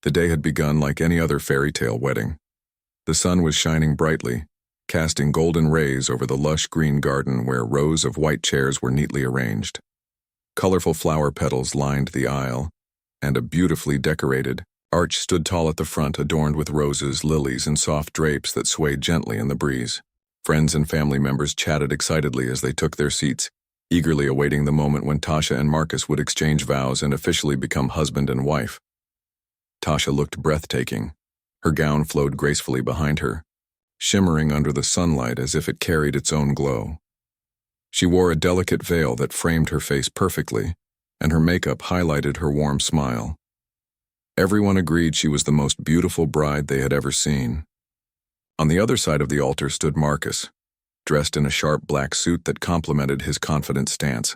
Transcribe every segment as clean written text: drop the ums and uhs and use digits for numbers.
The day had begun like any other fairy tale wedding. The sun was shining brightly, casting golden rays over the lush green garden where rows of white chairs were neatly arranged. Colorful flower petals lined the aisle, and a beautifully decorated arch stood tall at the front, adorned with roses, lilies, and soft drapes that swayed gently in the breeze. Friends and family members chatted excitedly as they took their seats, eagerly awaiting the moment when Tasha and Marcus would exchange vows and officially become husband and wife. Tasha looked breathtaking. Her gown flowed gracefully behind her, shimmering under the sunlight as if it carried its own glow. She wore a delicate veil that framed her face perfectly, and her makeup highlighted her warm smile. Everyone agreed she was the most beautiful bride they had ever seen. On the other side of the altar stood Marcus, dressed in a sharp black suit that complemented his confident stance.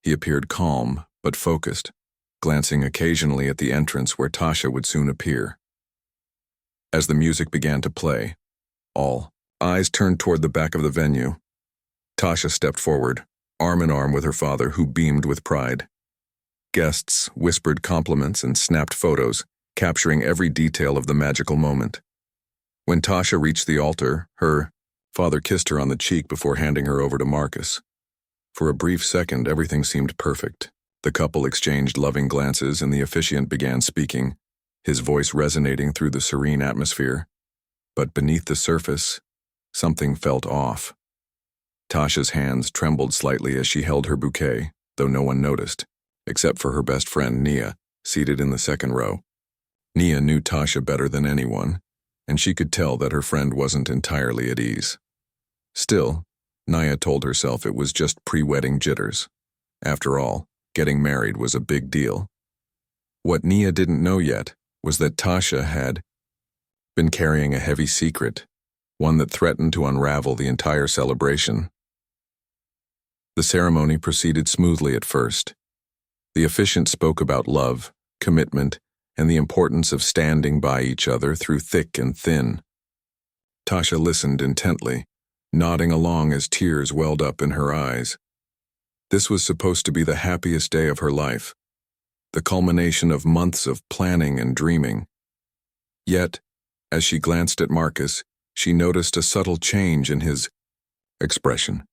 He appeared calm but focused, glancing occasionally at the entrance where Tasha would soon appear. As the music began to play, all eyes turned toward the back of the venue. Tasha stepped forward, arm in arm with her father, who beamed with pride. Guests whispered compliments and snapped photos, capturing every detail of the magical moment. When Tasha reached the altar, her father kissed her on the cheek before handing her over to Marcus. For a brief second, everything seemed perfect. The couple exchanged loving glances and the officiant began speaking, his voice resonating through the serene atmosphere. But beneath the surface, something felt off. Tasha's hands trembled slightly as she held her bouquet, though no one noticed, except for her best friend Nia, seated in the second row. Nia knew Tasha better than anyone, and she could tell that her friend wasn't entirely at ease. Still, Nia told herself it was just pre-wedding jitters. After all, getting married was a big deal. What Nia didn't know yet was that Tasha had been carrying a heavy secret, one that threatened to unravel the entire celebration. The ceremony proceeded smoothly at first. The officiant spoke about love, commitment, and the importance of standing by each other through thick and thin. Tasha listened intently, nodding along as tears welled up in her eyes. This was supposed to be the happiest day of her life, the culmination of months of planning and dreaming. Yet, as she glanced at Marcus, she noticed a subtle change in his expression.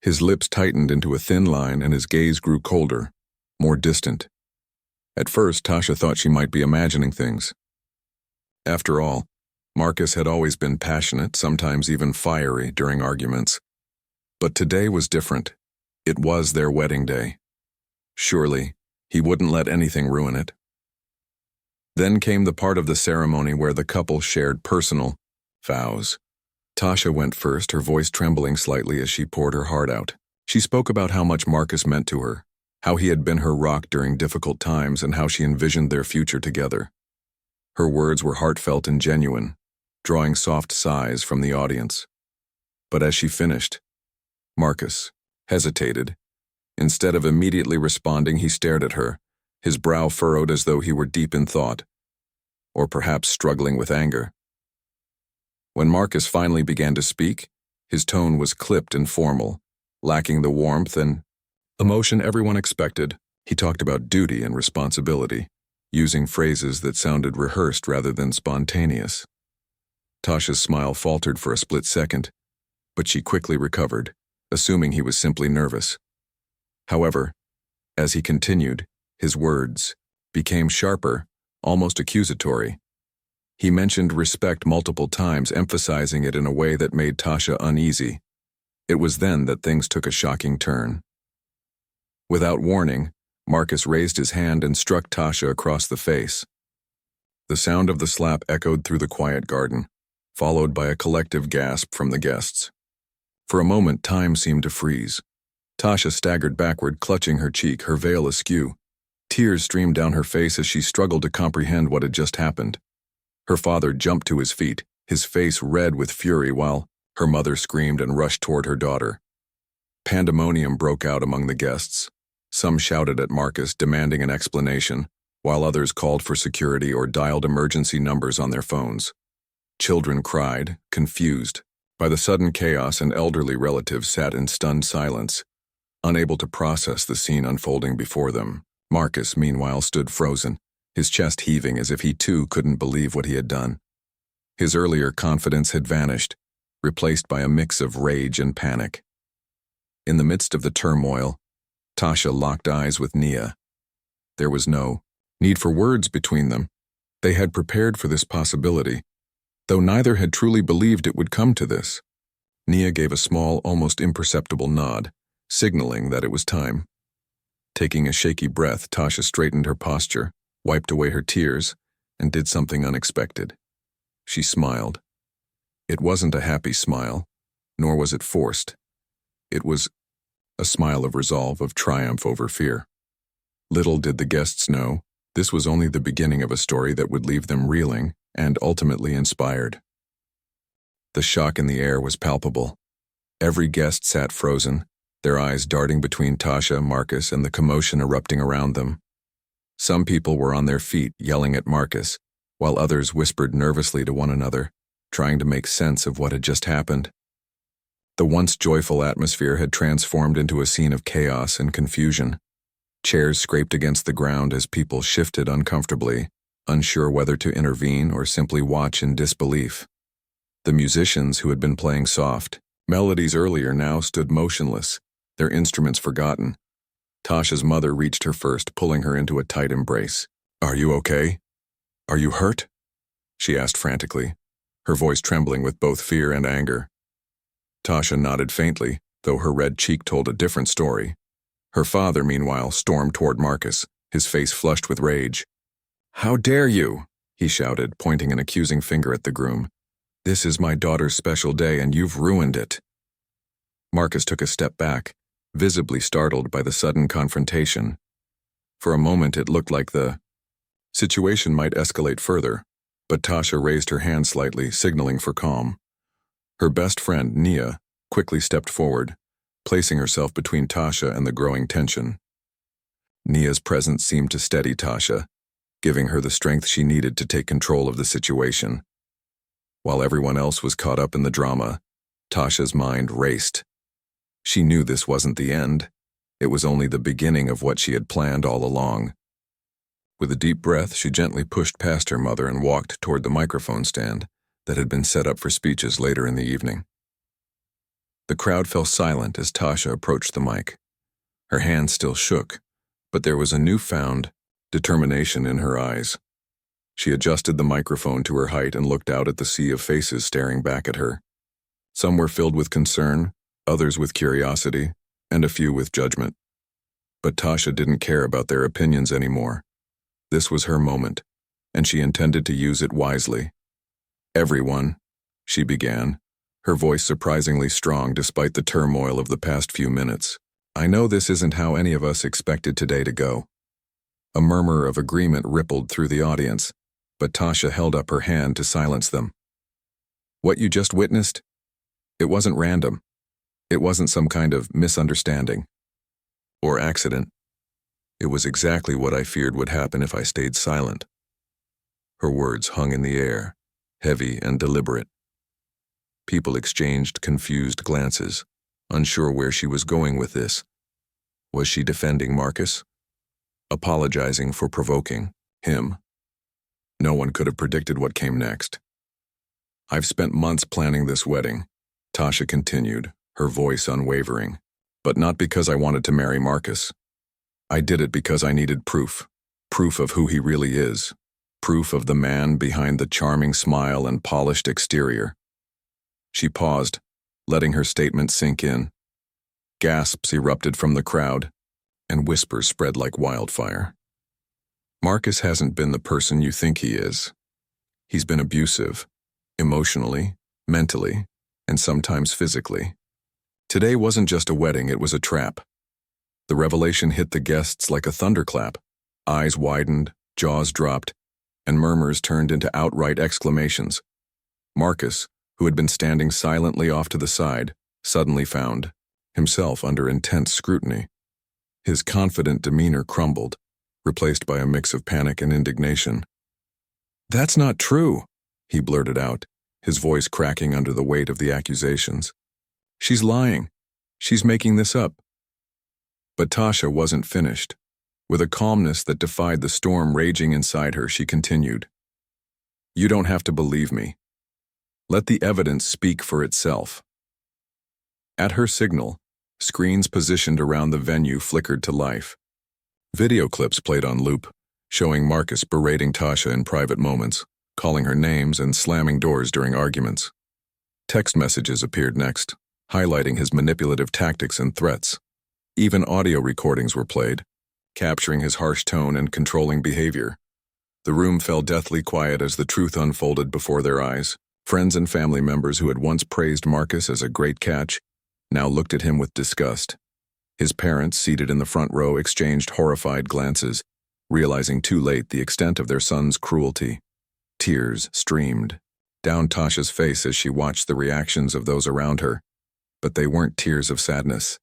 His lips tightened into a thin line and his gaze grew colder, more distant. At first, Tasha thought she might be imagining things. After all, Marcus had always been passionate, sometimes even fiery, during arguments. But today was different. It was their wedding day. Surely, he wouldn't let anything ruin it. Then came the part of the ceremony where the couple shared personal vows. Tasha went first, her voice trembling slightly as she poured her heart out. She spoke about how much Marcus meant to her, how he had been her rock during difficult times, and how she envisioned their future together. Her words were heartfelt and genuine, drawing soft sighs from the audience. But as she finished, Marcus hesitated. Instead of immediately responding, he stared at her, his brow furrowed as though he were deep in thought, or perhaps struggling with anger. When Marcus finally began to speak, his tone was clipped and formal, lacking the warmth and emotion everyone expected. He talked about duty and responsibility, using phrases that sounded rehearsed rather than spontaneous. Tasha's smile faltered for a split second, but she quickly recovered, assuming he was simply nervous. However, as he continued, his words became sharper, almost accusatory. He mentioned respect multiple times, emphasizing it in a way that made Tasha uneasy. It was then that things took a shocking turn. Without warning, Marcus raised his hand and struck Tasha across the face. The sound of the slap echoed through the quiet garden, followed by a collective gasp from the guests. For a moment, time seemed to freeze. Tasha staggered backward, clutching her cheek, her veil askew. Tears streamed down her face as she struggled to comprehend what had just happened. Her father jumped to his feet, his face red with fury, while her mother screamed and rushed toward her daughter. Pandemonium broke out among the guests. Some shouted at Marcus, demanding an explanation, while others called for security or dialed emergency numbers on their phones. Children cried, confused by the sudden chaos, and elderly relatives sat in stunned silence, unable to process the scene unfolding before them. Marcus, meanwhile, stood frozen, his chest heaving as if he too couldn't believe what he had done. His earlier confidence had vanished, replaced by a mix of rage and panic. In the midst of the turmoil, Tasha locked eyes with Nia. There was no need for words between them. They had prepared for this possibility, though neither had truly believed it would come to this. Nia gave a small, almost imperceptible nod, signaling that it was time. Taking a shaky breath, Tasha straightened her posture, wiped away her tears, and did something unexpected. She smiled. It wasn't a happy smile, nor was it forced. It was a smile of resolve, of triumph over fear. Little did the guests know, this was only the beginning of a story that would leave them reeling and ultimately inspired. The shock in the air was palpable. Every guest sat frozen, their eyes darting between Tasha, Marcus, and the commotion erupting around them. Some people were on their feet, yelling at Marcus, while others whispered nervously to one another, trying to make sense of what had just happened. The once joyful atmosphere had transformed into a scene of chaos and confusion. Chairs scraped against the ground as people shifted uncomfortably, unsure whether to intervene or simply watch in disbelief. The musicians who had been playing soft melodies earlier now stood motionless, their instruments forgotten. Tasha's mother reached her first, pulling her into a tight embrace. "Are you okay? Are you hurt?" she asked frantically, her voice trembling with both fear and anger. Tasha nodded faintly, though her red cheek told a different story. Her father, meanwhile, stormed toward Marcus, his face flushed with rage. "How dare you?" he shouted, pointing an accusing finger at the groom. "This is my daughter's special day, and you've ruined it." Marcus took a step back, visibly startled by the sudden confrontation. For a moment it looked like the situation might escalate further, but Tasha raised her hand slightly, signaling for calm. Her best friend, Nia, quickly stepped forward, placing herself between Tasha and the growing tension. Nia's presence seemed to steady Tasha, giving her the strength she needed to take control of the situation. While everyone else was caught up in the drama, Tasha's mind raced. She knew this wasn't the end. It was only the beginning of what she had planned all along. With a deep breath, she gently pushed past her mother and walked toward the microphone stand that had been set up for speeches later in the evening. The crowd fell silent as Tasha approached the mic. Her hand still shook, but there was a newfound determination in her eyes. She adjusted the microphone to her height and looked out at the sea of faces staring back at her. Some were filled with concern, others with curiosity, and a few with judgment. But Tasha didn't care about their opinions anymore. This was her moment, and she intended to use it wisely. "Everyone," she began, her voice surprisingly strong despite the turmoil of the past few minutes. "I know this isn't how any of us expected today to go." A murmur of agreement rippled through the audience, but Tasha held up her hand to silence them. "What you just witnessed? It wasn't random. It wasn't some kind of misunderstanding or accident. It was exactly what I feared would happen if I stayed silent." Her words hung in the air, heavy and deliberate. People exchanged confused glances, unsure where she was going with this. Was she defending Marcus? Apologizing for provoking him? No one could have predicted what came next. "I've spent months planning this wedding," Tasha continued, her voice unwavering. "But not because I wanted to marry Marcus. I did it because I needed proof. Proof of who he really is. Proof of the man behind the charming smile and polished exterior." She paused, letting her statement sink in. Gasps erupted from the crowd, and whispers spread like wildfire. "Marcus hasn't been the person you think he is. He's been abusive, emotionally, mentally, and sometimes physically. Today wasn't just a wedding, it was a trap." The revelation hit the guests like a thunderclap. Eyes widened, jaws dropped, and murmurs turned into outright exclamations. Marcus, who had been standing silently off to the side, suddenly found himself under intense scrutiny. His confident demeanor crumbled, replaced by a mix of panic and indignation. "That's not true," he blurted out, his voice cracking under the weight of the accusations. "She's lying. She's making this up." But Tasha wasn't finished. With a calmness that defied the storm raging inside her, she continued, "You don't have to believe me. Let the evidence speak for itself." At her signal, screens positioned around the venue flickered to life. Video clips played on loop, showing Marcus berating Tasha in private moments, calling her names and slamming doors during arguments. Text messages appeared next, highlighting his manipulative tactics and threats. Even audio recordings were played, capturing his harsh tone and controlling behavior. The room fell deathly quiet as the truth unfolded before their eyes. Friends and family members who had once praised Marcus as a great catch now looked at him with disgust. His parents, seated in the front row, exchanged horrified glances, realizing too late the extent of their son's cruelty. Tears streamed down Tasha's face as she watched the reactions of those around her, but they weren't tears of sadness.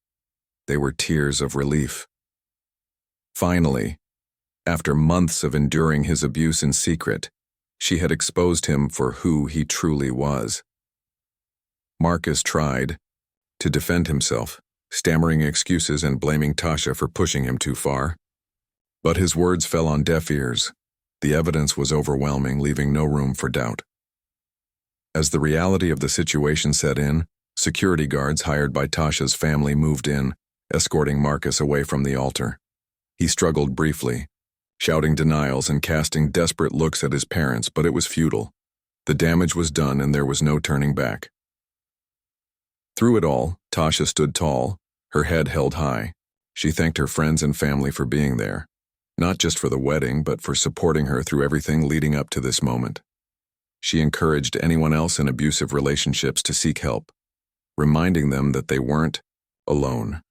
They were tears of relief. Finally, after months of enduring his abuse in secret, she had exposed him for who he truly was. Marcus tried to defend himself, stammering excuses and blaming Tasha for pushing him too far. But his words fell on deaf ears. The evidence was overwhelming, leaving no room for doubt. As the reality of the situation set in, security guards hired by Tasha's family moved in, escorting Marcus away from the altar. He struggled briefly, shouting denials and casting desperate looks at his parents, but it was futile. The damage was done and there was no turning back. Through it all, Tasha stood tall, her head held high. She thanked her friends and family for being there, not just for the wedding, but for supporting her through everything leading up to this moment. She encouraged anyone else in abusive relationships to seek help, reminding them that they weren't alone.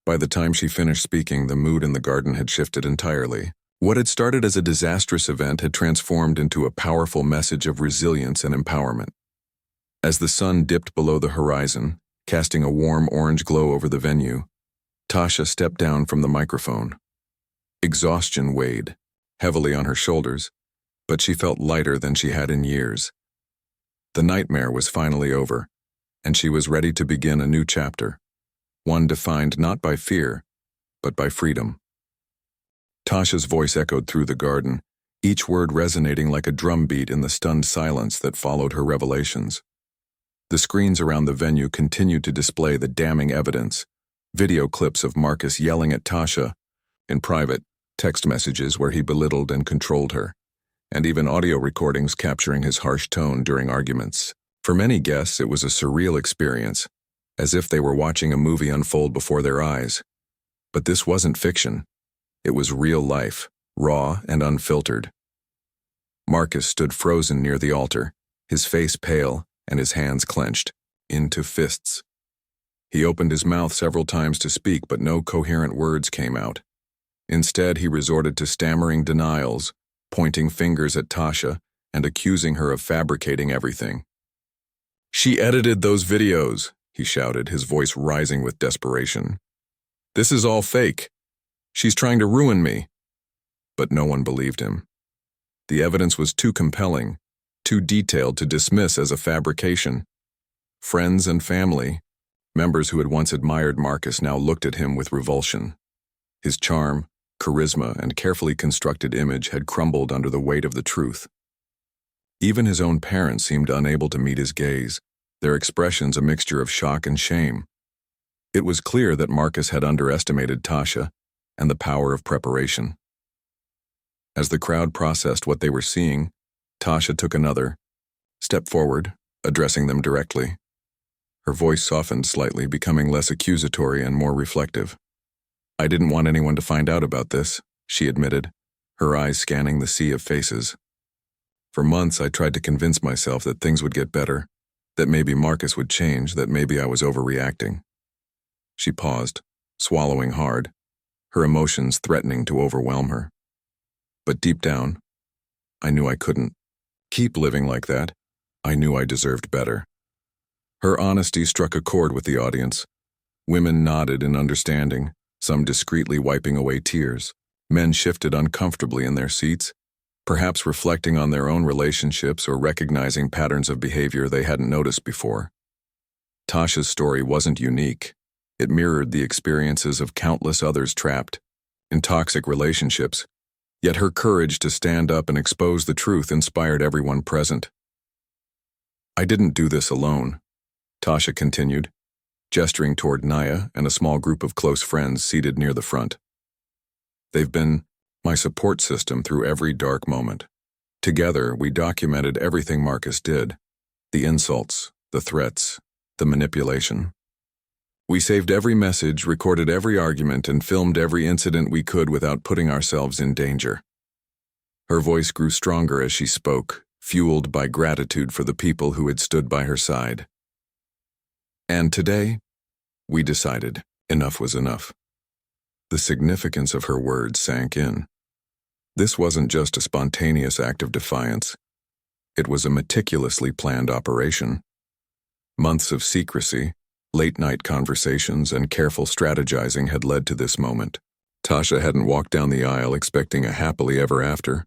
By the time she finished speaking, the mood in the garden had shifted entirely. What had started as a disastrous event had transformed into a powerful message of resilience and empowerment. As the sun dipped below the horizon, casting a warm orange glow over the venue, Tasha stepped down from the microphone. Exhaustion weighed heavily on her shoulders, but she felt lighter than she had in years. The nightmare was finally over, and she was ready to begin a new chapter, one defined not by fear, but by freedom. Tasha's voice echoed through the garden, each word resonating like a drumbeat in the stunned silence that followed her revelations. The screens around the venue continued to display the damning evidence, video clips of Marcus yelling at Tasha, in private, text messages where he belittled and controlled her, and even audio recordings capturing his harsh tone during arguments. For many guests, it was a surreal experience, as if they were watching a movie unfold before their eyes. But this wasn't fiction. It was real life, raw and unfiltered. Marcus stood frozen near the altar, his face pale and his hands clenched, into fists. He opened his mouth several times to speak, but no coherent words came out. Instead, he resorted to stammering denials, pointing fingers at Tasha and accusing her of fabricating everything. "She edited those videos," he shouted, his voice rising with desperation. "This is all fake. She's trying to ruin me." But no one believed him. The evidence was too compelling, too detailed to dismiss as a fabrication. Friends and family, members who had once admired Marcus, now looked at him with revulsion. His charm, charisma, and carefully constructed image had crumbled under the weight of the truth. Even his own parents seemed unable to meet his gaze, their expressions a mixture of shock and shame. It was clear that Marcus had underestimated Tasha and the power of preparation. As the crowd processed what they were seeing, Tasha took another step forward, addressing them directly. Her voice softened slightly, becoming less accusatory and more reflective. "I didn't want anyone to find out about this," she admitted, her eyes scanning the sea of faces. "For months I tried to convince myself that things would get better, that maybe Marcus would change, that maybe I was overreacting." She paused, swallowing hard, her emotions threatening to overwhelm her. But deep down, I knew I couldn't keep living like that. I knew I deserved better. Her honesty struck a chord with the audience. Women nodded in understanding, some discreetly wiping away tears. Men shifted uncomfortably in their seats, perhaps reflecting on their own relationships or recognizing patterns of behavior they hadn't noticed before. Tasha's story wasn't unique. It mirrored the experiences of countless others trapped, in toxic relationships, yet her courage to stand up and expose the truth inspired everyone present. "I didn't do this alone," Tasha continued, gesturing toward Naya and a small group of close friends seated near the front. "They've been my support system through every dark moment. Together, we documented everything Marcus did, the insults, the threats, the manipulation. We saved every message, recorded every argument, and filmed every incident we could without putting ourselves in danger." Her voice grew stronger as she spoke, fueled by gratitude for the people who had stood by her side. "And today, we decided enough was enough." The significance of her words sank in. This wasn't just a spontaneous act of defiance. It was a meticulously planned operation. Months of secrecy, late-night conversations, and careful strategizing had led to this moment. Tasha hadn't walked down the aisle expecting a happily ever after.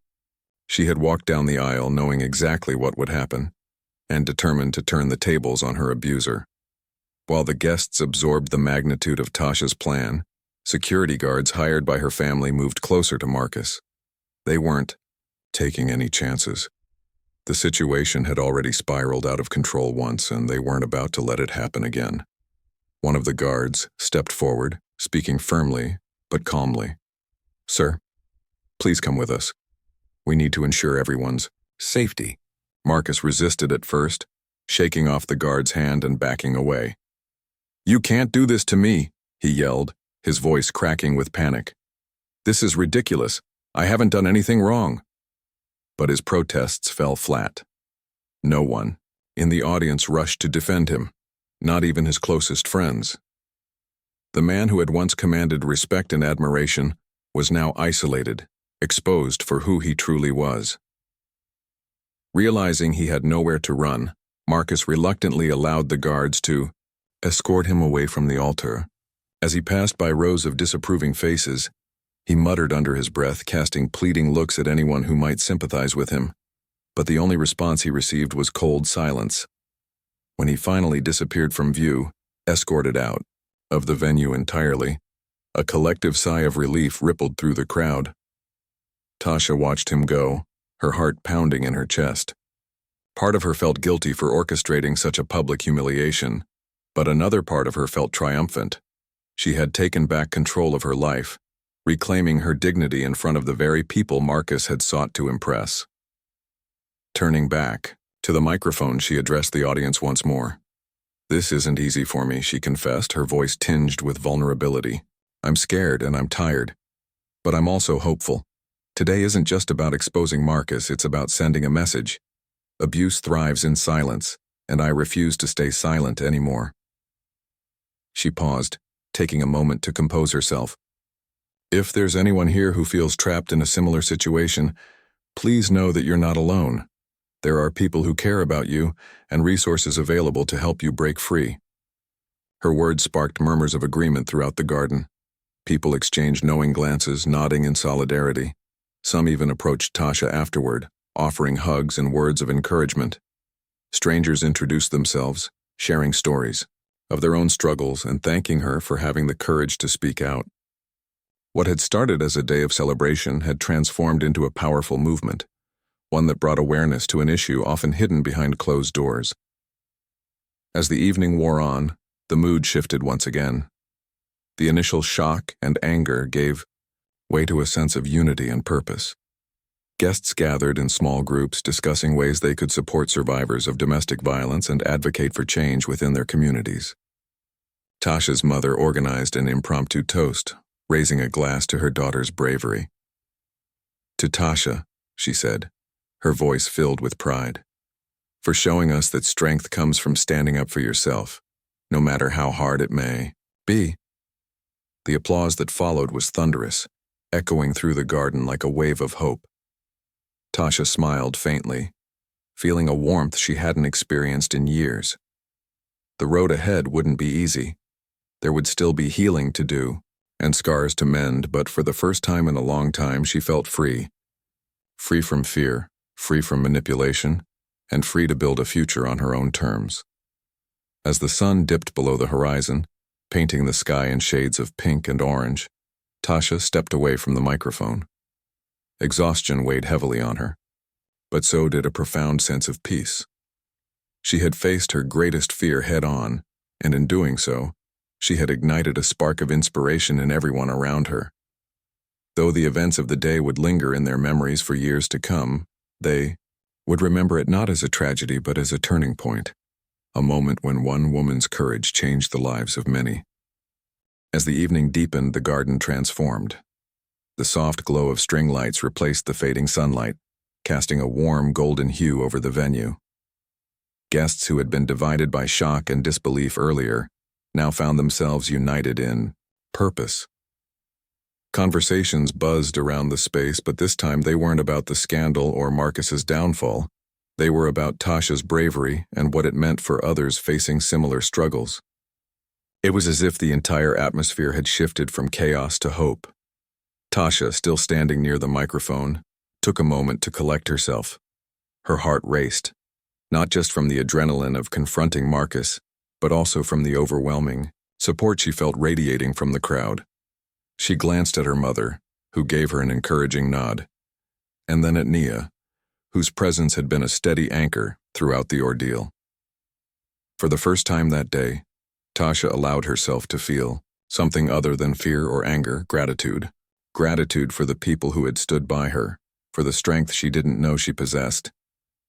She had walked down the aisle knowing exactly what would happen, and determined to turn the tables on her abuser. While the guests absorbed the magnitude of Tasha's plan, security guards hired by her family moved closer to Marcus. They weren't taking any chances. The situation had already spiraled out of control once, and they weren't about to let it happen again. One of the guards stepped forward, speaking firmly but calmly. "Sir, please come with us. We need to ensure everyone's safety." Marcus resisted at first, shaking off the guard's hand and backing away. "You can't do this to me," he yelled, his voice cracking with panic. "This is ridiculous. I haven't done anything wrong." But his protests fell flat. No one in the audience rushed to defend him, not even his closest friends. The man who had once commanded respect and admiration was now isolated, exposed for who he truly was. Realizing he had nowhere to run, Marcus reluctantly allowed the guards to escort him away from the altar. As he passed by rows of disapproving faces, he muttered under his breath, casting pleading looks at anyone who might sympathize with him. But the only response he received was cold silence. When he finally disappeared from view, escorted out of the venue entirely, a collective sigh of relief rippled through the crowd. Tasha watched him go, her heart pounding in her chest. Part of her felt guilty for orchestrating such a public humiliation, but another part of her felt triumphant. She had taken back control of her life, reclaiming her dignity in front of the very people Marcus had sought to impress. Turning back to the microphone, she addressed the audience once more. "This isn't easy for me," she confessed, her voice tinged with vulnerability. "I'm scared and I'm tired, but I'm also hopeful. Today isn't just about exposing Marcus, it's about sending a message. Abuse thrives in silence, and I refuse to stay silent anymore." She paused, taking a moment to compose herself. "If there's anyone here who feels trapped in a similar situation, please know that you're not alone. There are people who care about you and resources available to help you break free." Her words sparked murmurs of agreement throughout the garden. People exchanged knowing glances, nodding in solidarity. Some even approached Tasha afterward, offering hugs and words of encouragement. Strangers introduced themselves, sharing stories of their own struggles and thanking her for having the courage to speak out. What had started as a day of celebration had transformed into a powerful movement, one that brought awareness to an issue often hidden behind closed doors. As the evening wore on, the mood shifted once again. The initial shock and anger gave way to a sense of unity and purpose. Guests gathered in small groups discussing ways they could support survivors of domestic violence and advocate for change within their communities. Tasha's mother organized an impromptu toast, raising a glass to her daughter's bravery. "To Tasha," she said, her voice filled with pride, "for showing us that strength comes from standing up for yourself, no matter how hard it may be." The applause that followed was thunderous, echoing through the garden like a wave of hope. Tasha smiled faintly, feeling a warmth she hadn't experienced in years. The road ahead wouldn't be easy. There would still be healing to do and scars to mend, but for the first time in a long time she felt free. Free from fear, free from manipulation, and free to build a future on her own terms. As the sun dipped below the horizon, painting the sky in shades of pink and orange, Tasha stepped away from the microphone. Exhaustion weighed heavily on her, but so did a profound sense of peace. She had faced her greatest fear head-on, and in doing so, she had ignited a spark of inspiration in everyone around her. Though the events of the day would linger in their memories for years to come, they would remember it not as a tragedy but as a turning point, a moment when one woman's courage changed the lives of many. As the evening deepened, the garden transformed. The soft glow of string lights replaced the fading sunlight, casting a warm golden hue over the venue. Guests who had been divided by shock and disbelief earlier now found themselves united in purpose. Conversations buzzed around the space, but this time they weren't about the scandal or Marcus's downfall. They were about Tasha's bravery and what it meant for others facing similar struggles. It was as if the entire atmosphere had shifted from chaos to hope. Tasha, still standing near the microphone, took a moment to collect herself. Her heart raced, not just from the adrenaline of confronting Marcus, but also from the overwhelming support she felt radiating from the crowd. She glanced at her mother, who gave her an encouraging nod, and then at Nia, whose presence had been a steady anchor throughout the ordeal. For the first time that day, Tasha allowed herself to feel something other than fear or anger, gratitude. Gratitude for the people who had stood by her, for the strength she didn't know she possessed,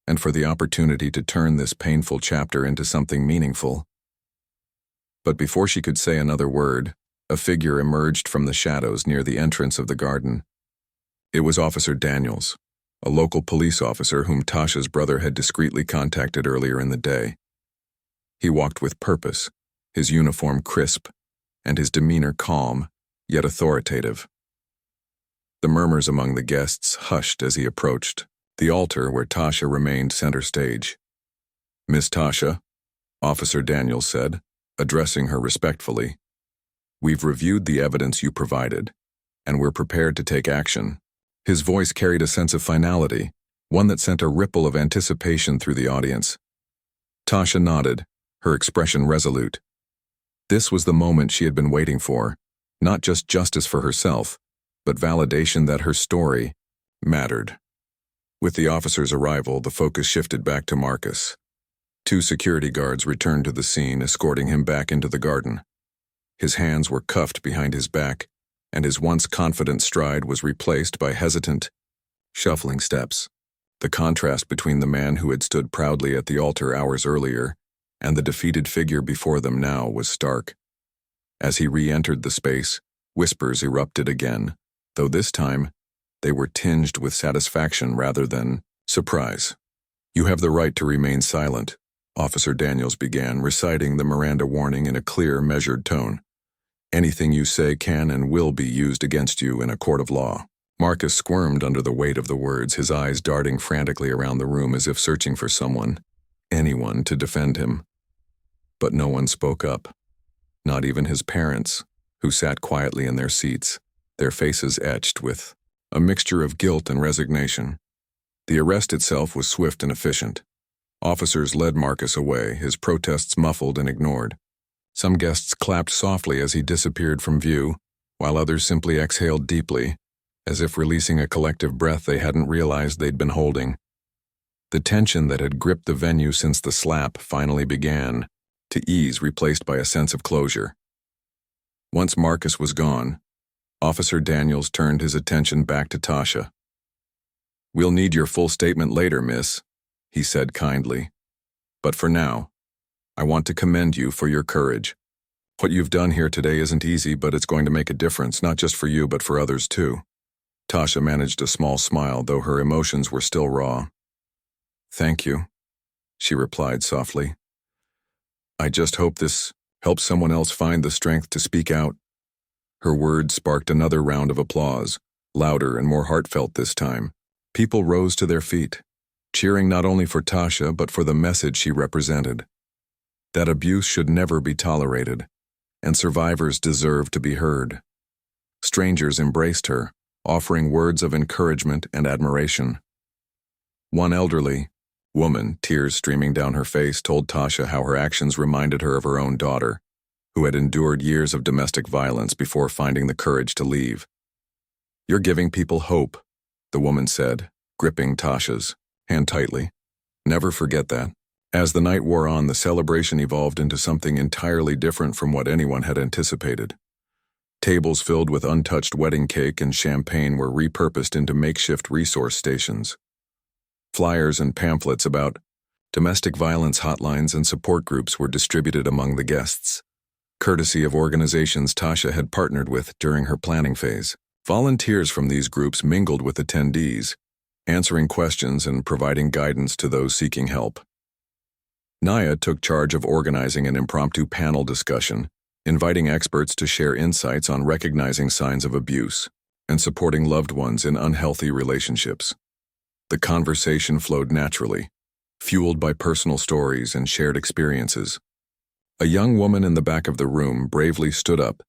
and for the opportunity to turn this painful chapter into something meaningful. But before she could say another word, a figure emerged from the shadows near the entrance of the garden. It was Officer Daniels, a local police officer whom Tasha's brother had discreetly contacted earlier in the day. He walked with purpose, his uniform crisp, and his demeanor calm, yet authoritative. The murmurs among the guests hushed as he approached the altar where Tasha remained center stage. "Miss Tasha," Officer Daniels said, addressing her respectfully, "we've reviewed the evidence you provided, and we're prepared to take action." His voice carried a sense of finality, one that sent a ripple of anticipation through the audience. Tasha nodded, her expression resolute. This was the moment she had been waiting for, not just justice for herself, but validation that her story mattered. With the officer's arrival, the focus shifted back to Marcus. 2 security guards returned to the scene, escorting him back into the garden. His hands were cuffed behind his back, and his once confident stride was replaced by hesitant, shuffling steps. The contrast between the man who had stood proudly at the altar hours earlier and the defeated figure before them now was stark. As he re-entered the space, whispers erupted again, though this time they were tinged with satisfaction rather than surprise. "You have the right to remain silent," Officer Daniels began, reciting the Miranda warning in a clear, measured tone. "Anything you say can and will be used against you in a court of law." Marcus squirmed under the weight of the words, his eyes darting frantically around the room as if searching for someone, anyone, to defend him. But no one spoke up, not even his parents, who sat quietly in their seats, their faces etched with a mixture of guilt and resignation. The arrest itself was swift and efficient. Officers led Marcus away, his protests muffled and ignored. Some guests clapped softly as he disappeared from view, while others simply exhaled deeply, as if releasing a collective breath they hadn't realized they'd been holding. The tension that had gripped the venue since the slap finally began to ease, replaced by a sense of closure. Once Marcus was gone, Officer Daniels turned his attention back to Tasha. "We'll need your full statement later, miss," he said kindly. "But for now, I want to commend you for your courage. What you've done here today isn't easy, but it's going to make a difference, not just for you, but for others too." Tasha managed a small smile, though her emotions were still raw. "Thank you," she replied softly. "I just hope this helps someone else find the strength to speak out." Her words sparked another round of applause, louder and more heartfelt this time. People rose to their feet, cheering not only for Tasha but for the message she represented. That abuse should never be tolerated, and survivors deserve to be heard. Strangers embraced her, offering words of encouragement and admiration. One elderly woman, tears streaming down her face, told Tasha how her actions reminded her of her own daughter, who had endured years of domestic violence before finding the courage to leave. "You're giving people hope," the woman said, gripping Tasha's hand tightly. "Never forget that." As the night wore on, the celebration evolved into something entirely different from what anyone had anticipated. Tables filled with untouched wedding cake and champagne were repurposed into makeshift resource stations. Flyers and pamphlets about domestic violence hotlines and support groups were distributed among the guests, courtesy of organizations Tasha had partnered with during her planning phase. Volunteers from these groups mingled with attendees, answering questions and providing guidance to those seeking help. Naya took charge of organizing an impromptu panel discussion, inviting experts to share insights on recognizing signs of abuse and supporting loved ones in unhealthy relationships. The conversation flowed naturally, fueled by personal stories and shared experiences. A young woman in the back of the room bravely stood up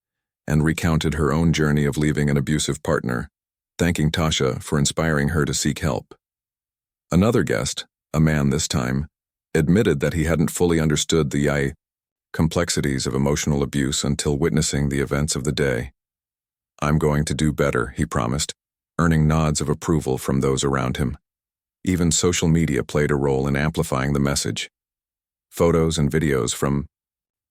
and recounted her own journey of leaving an abusive partner, thanking Tasha for inspiring her to seek help. Another guest, a man this time, admitted that he hadn't fully understood the complexities of emotional abuse until witnessing the events of the day. "I'm going to do better," he promised, earning nods of approval from those around him. Even social media played a role in amplifying the message. Photos and videos from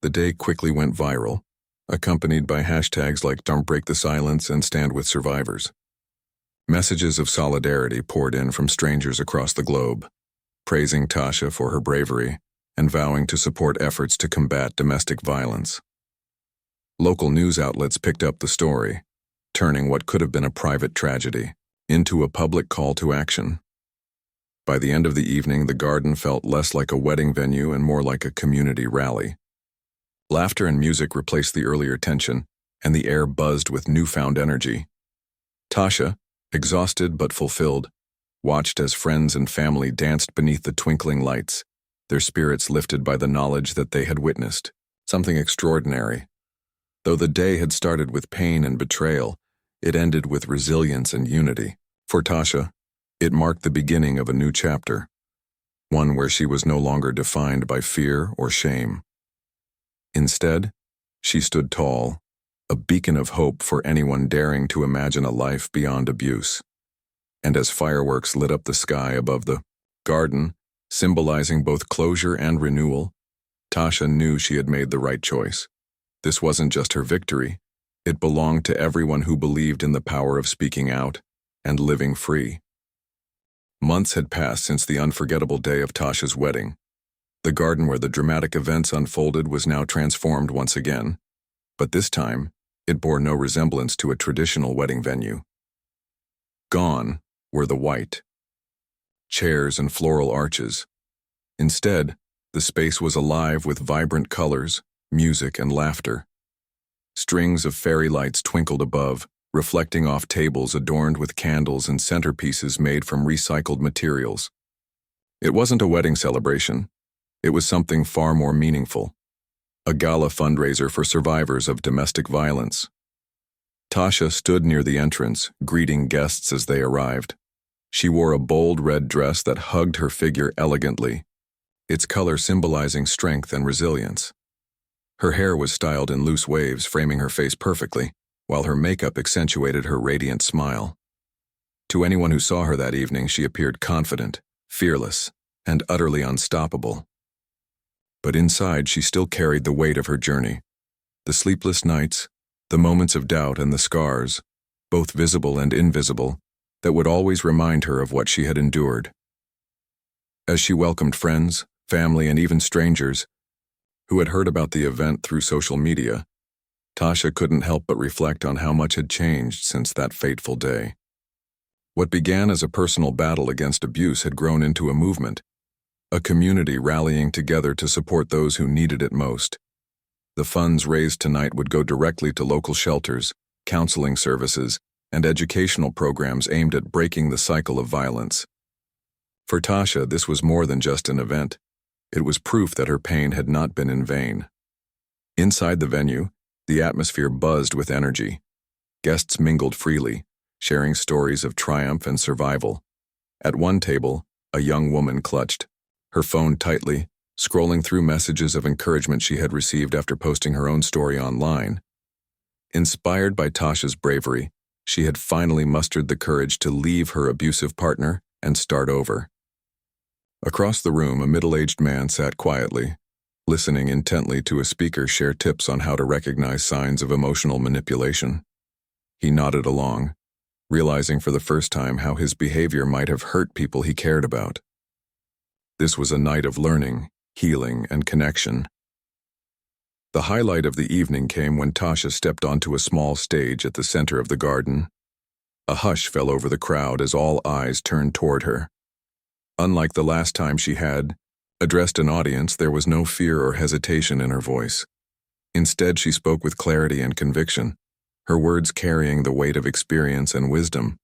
the day quickly went viral, accompanied by hashtags like "Don't Break the Silence" and "Stand with Survivors." Messages of solidarity poured in from strangers across the globe, praising Tasha for her bravery and vowing to support efforts to combat domestic violence. Local news outlets picked up the story, turning what could have been a private tragedy into a public call to action. By the end of the evening, the garden felt less like a wedding venue and more like a community rally. Laughter and music replaced the earlier tension, and the air buzzed with newfound energy. Tasha, exhausted but fulfilled, watched as friends and family danced beneath the twinkling lights, their spirits lifted by the knowledge that they had witnessed something extraordinary. Though the day had started with pain and betrayal, it ended with resilience and unity. For Tasha, it marked the beginning of a new chapter, one where she was no longer defined by fear or shame. Instead, she stood tall, a beacon of hope for anyone daring to imagine a life beyond abuse. And as fireworks lit up the sky above the garden, symbolizing both closure and renewal, Tasha knew she had made the right choice. This wasn't just her victory, it belonged to everyone who believed in the power of speaking out and living free. Months had passed since the unforgettable day of Tasha's wedding. The garden where the dramatic events unfolded was now transformed once again, but this time, it bore no resemblance to a traditional wedding venue. Gone were the white chairs and floral arches. Instead, the space was alive with vibrant colors, music, and laughter. Strings of fairy lights twinkled above, reflecting off tables adorned with candles and centerpieces made from recycled materials. It wasn't a wedding celebration. It was something far more meaningful. A gala fundraiser for survivors of domestic violence. Tasha stood near the entrance, greeting guests as they arrived. She wore a bold red dress that hugged her figure elegantly, its color symbolizing strength and resilience. Her hair was styled in loose waves, framing her face perfectly, while her makeup accentuated her radiant smile. To anyone who saw her that evening, she appeared confident, fearless, and utterly unstoppable. But inside, she still carried the weight of her journey. The sleepless nights, the moments of doubt, and the scars, both visible and invisible, that would always remind her of what she had endured. As she welcomed friends, family, and even strangers who had heard about the event through social media, Tasha couldn't help but reflect on how much had changed since that fateful day. What began as a personal battle against abuse had grown into a movement, a community rallying together to support those who needed it most. The funds raised tonight would go directly to local shelters, counseling services, and educational programs aimed at breaking the cycle of violence. For Tasha, this was more than just an event. It was proof that her pain had not been in vain. Inside the venue, the atmosphere buzzed with energy. Guests mingled freely, sharing stories of triumph and survival. At one table, a young woman clutched her phone tightly, scrolling through messages of encouragement she had received after posting her own story online. Inspired by Tasha's bravery, she had finally mustered the courage to leave her abusive partner and start over. Across the room, a middle-aged man sat quietly, listening intently to a speaker share tips on how to recognize signs of emotional manipulation. He nodded along, realizing for the first time how his behavior might have hurt people he cared about. This was a night of learning, healing, and connection. The highlight of the evening came when Tasha stepped onto a small stage at the center of the garden. A hush fell over the crowd as all eyes turned toward her. Unlike the last time she had addressed an audience, there was no fear or hesitation in her voice. Instead, she spoke with clarity and conviction, her words carrying the weight of experience and wisdom.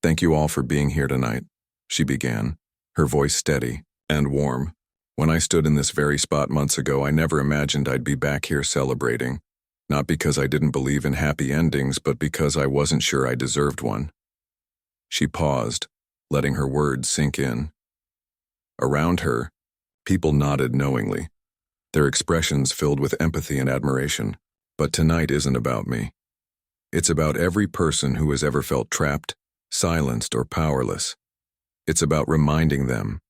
"Thank you all for being here tonight," she began, her voice steady and warm. "When I stood in this very spot months ago, I never imagined I'd be back here celebrating, not because I didn't believe in happy endings, but because I wasn't sure I deserved one." She paused, letting her words sink in. Around her, people nodded knowingly, their expressions filled with empathy and admiration. But tonight isn't about me. It's about every person who has ever felt trapped, silenced, or powerless. It's about reminding them,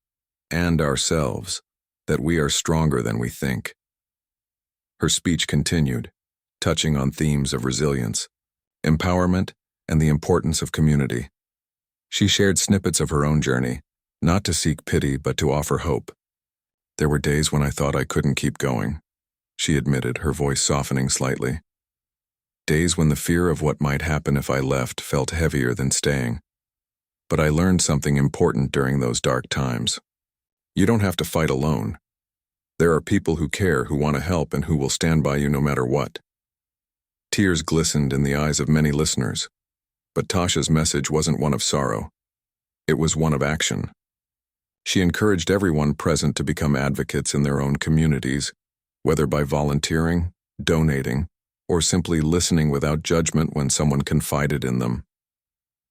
and ourselves, that we are stronger than we think. Her speech continued, touching on themes of resilience, empowerment, and the importance of community. She shared snippets of her own journey, not to seek pity but to offer hope. "There were days when I thought I couldn't keep going," she admitted, her voice softening slightly. "Days when the fear of what might happen if I left felt heavier than staying. But I learned something important during those dark times. You don't have to fight alone. There are people who care, who want to help, and who will stand by you no matter what." Tears glistened in the eyes of many listeners, but Tasha's message wasn't one of sorrow. It was one of action. She encouraged everyone present to become advocates in their own communities, whether by volunteering, donating, or simply listening without judgment when someone confided in them.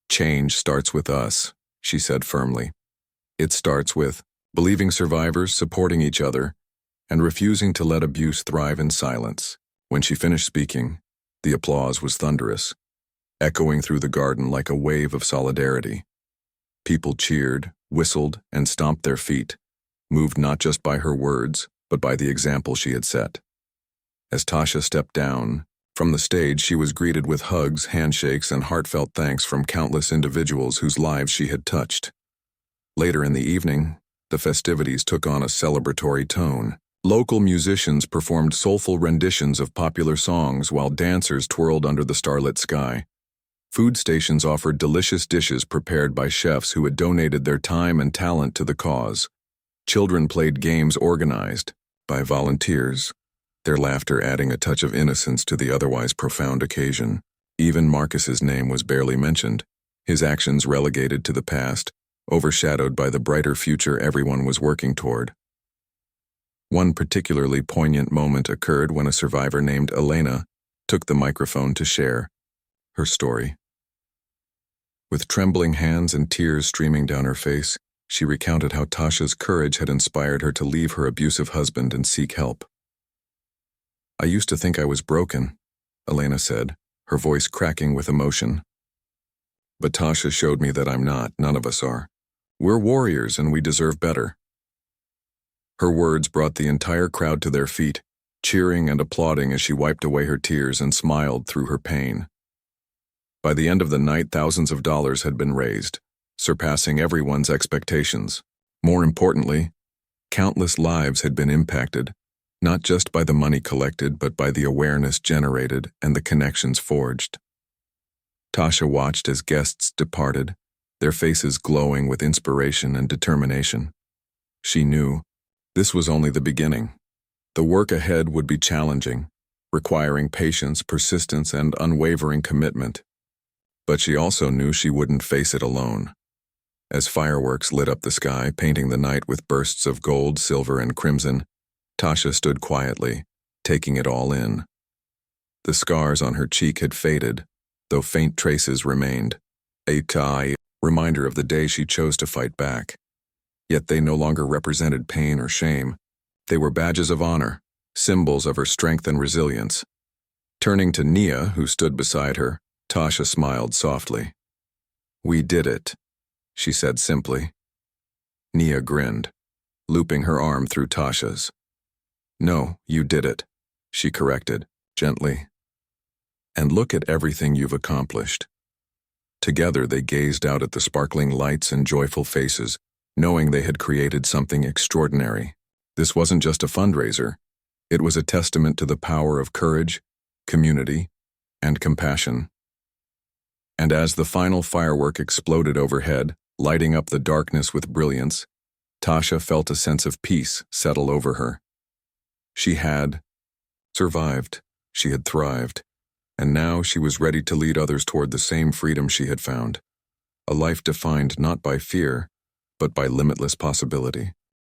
"Change starts with us," she said firmly. "It starts with believing survivors, supporting each other, and refusing to let abuse thrive in silence." When she finished speaking, the applause was thunderous, echoing through the garden like a wave of solidarity. People cheered, whistled, and stomped their feet, moved not just by her words, but by the example she had set. As Tasha stepped down from the stage, she was greeted with hugs, handshakes, and heartfelt thanks from countless individuals whose lives she had touched. Later in the evening, the festivities took on a celebratory tone. Local musicians performed soulful renditions of popular songs while dancers twirled under the starlit sky. Food stations offered delicious dishes prepared by chefs who had donated their time and talent to the cause. Children played games organized by volunteers, their laughter adding a touch of innocence to the otherwise profound occasion. Even Marcus's name was barely mentioned, his actions relegated to the past, overshadowed by the brighter future everyone was working toward. One particularly poignant moment occurred when a survivor named Elena took the microphone to share her story. With trembling hands and tears streaming down her face, she recounted how Tasha's courage had inspired her to leave her abusive husband and seek help. "I used to think I was broken," Elena said, her voice cracking with emotion. "But Tasha showed me that I'm not. None of us are. We're warriors and we deserve better." Her words brought the entire crowd to their feet, cheering and applauding as she wiped away her tears and smiled through her pain. By the end of the night, thousands of dollars had been raised, surpassing everyone's expectations. More importantly, countless lives had been impacted, not just by the money collected, but by the awareness generated and the connections forged. Tasha watched as guests departed, their faces glowing with inspiration and determination. She knew this was only the beginning. The work ahead would be challenging, requiring patience, persistence, and unwavering commitment. But she also knew she wouldn't face it alone. As fireworks lit up the sky, painting the night with bursts of gold, silver, and crimson, Tasha stood quietly, taking it all in. The scars on her cheek had faded, though faint traces remained, a reminder of the day she chose to fight back. Yet they no longer represented pain or shame. They were badges of honor, symbols of her strength and resilience. Turning to Nia, who stood beside her, Tasha smiled softly. "We did it," she said simply. Nia grinned, looping her arm through Tasha's. "No, you did it," she corrected, gently. "And look at everything you've accomplished." Together they gazed out at the sparkling lights and joyful faces, knowing they had created something extraordinary. This wasn't just a fundraiser. It was a testament to the power of courage, community, and compassion. And as the final firework exploded overhead, lighting up the darkness with brilliance, Tasha felt a sense of peace settle over her. She had survived, she had thrived, and now she was ready to lead others toward the same freedom she had found, a life defined not by fear, but by limitless possibility.